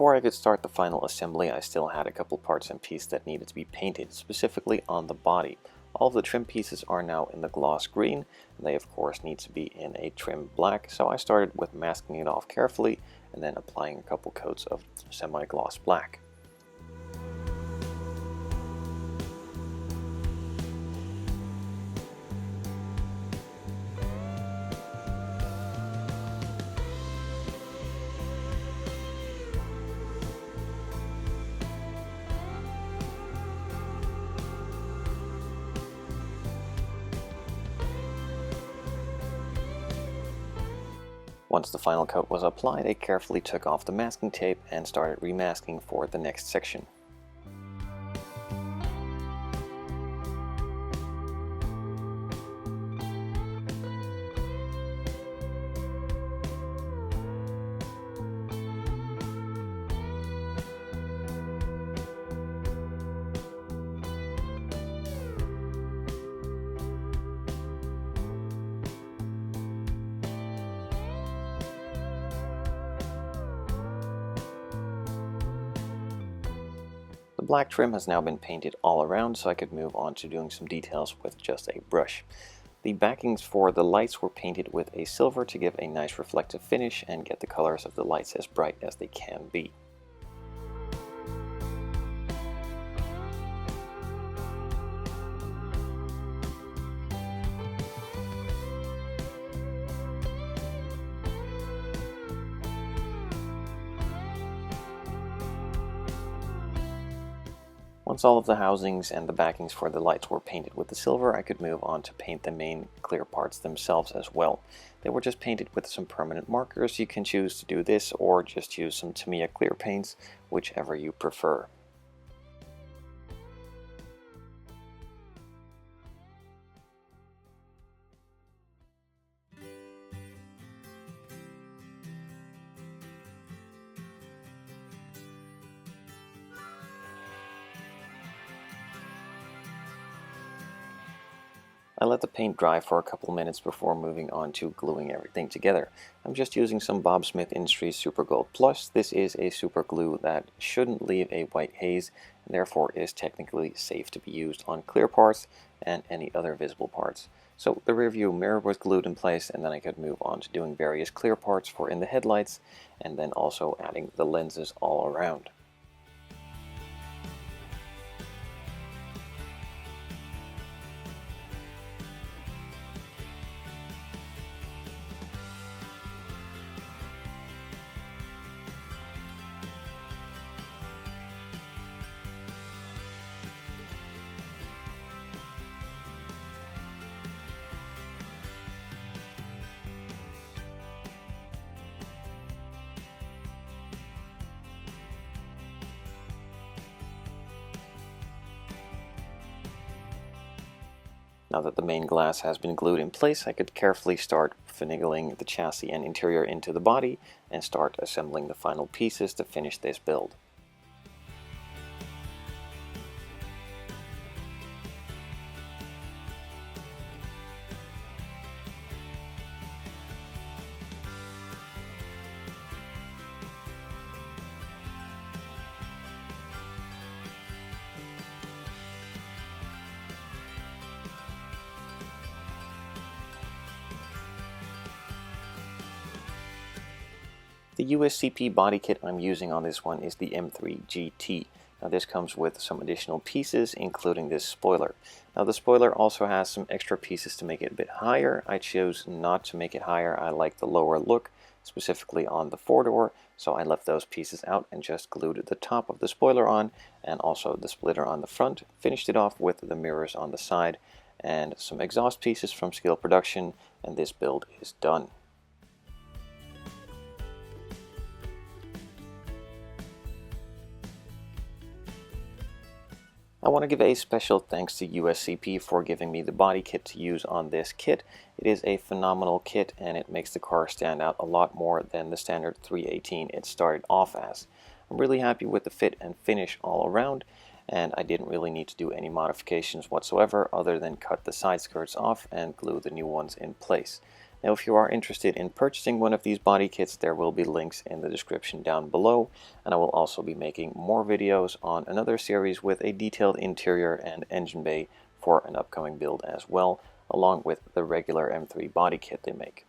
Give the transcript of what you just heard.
Before I could start the final assembly, I still had a couple parts and pieces that needed to be painted, specifically on the body. All of the trim pieces are now in the gloss green, and they of course need to be in a trim black, so I started with masking it off carefully and then applying a couple coats of semi-gloss black. Once the final coat was applied, I carefully took off the masking tape and started remasking for the next section. The black trim has now been painted all around, so I could move on to doing some details with just a brush. The backings for the lights were painted with a silver to give a nice reflective finish and get the colors of the lights as bright as they can be. Once all of the housings and the backings for the lights were painted with the silver, I could move on to paint the main clear parts themselves as well. They were just painted with some permanent markers. You can choose to do this or just use some Tamiya clear paints, whichever you prefer. I let the paint dry for a couple minutes before moving on to gluing everything together. I'm just using some Bob Smith Industries Super Gold Plus. This is a super glue that shouldn't leave a white haze, and therefore is technically safe to be used on clear parts and any other visible parts. So the rear view mirror was glued in place, and then I could move on to doing various clear parts for in the headlights, and then also adding the lenses all around. Now that the main glass has been glued in place, I could carefully start finagling the chassis and interior into the body and start assembling the final pieces to finish this build. The USCP body kit I'm using on this one is the M3 GT. Now this comes with some additional pieces, including this spoiler. Now the spoiler also has some extra pieces to make it a bit higher. I chose not to make it higher. I like the lower look, specifically on the four-door, so I left those pieces out and just glued the top of the spoiler on and also the splitter on the front. Finished it off with the mirrors on the side and some exhaust pieces from Scale Production, and this build is done. I want to give a special thanks to USCP for giving me the body kit to use on this kit. It is a phenomenal kit and it makes the car stand out a lot more than the standard 318 it started off as. I'm really happy with the fit and finish all around, and I didn't really need to do any modifications whatsoever other than cut the side skirts off and glue the new ones in place. Now if you are interested in purchasing one of these body kits, there will be links in the description down below, and I will also be making more videos on another series with a detailed interior and engine bay for an upcoming build as well, along with the regular M3 body kit they make.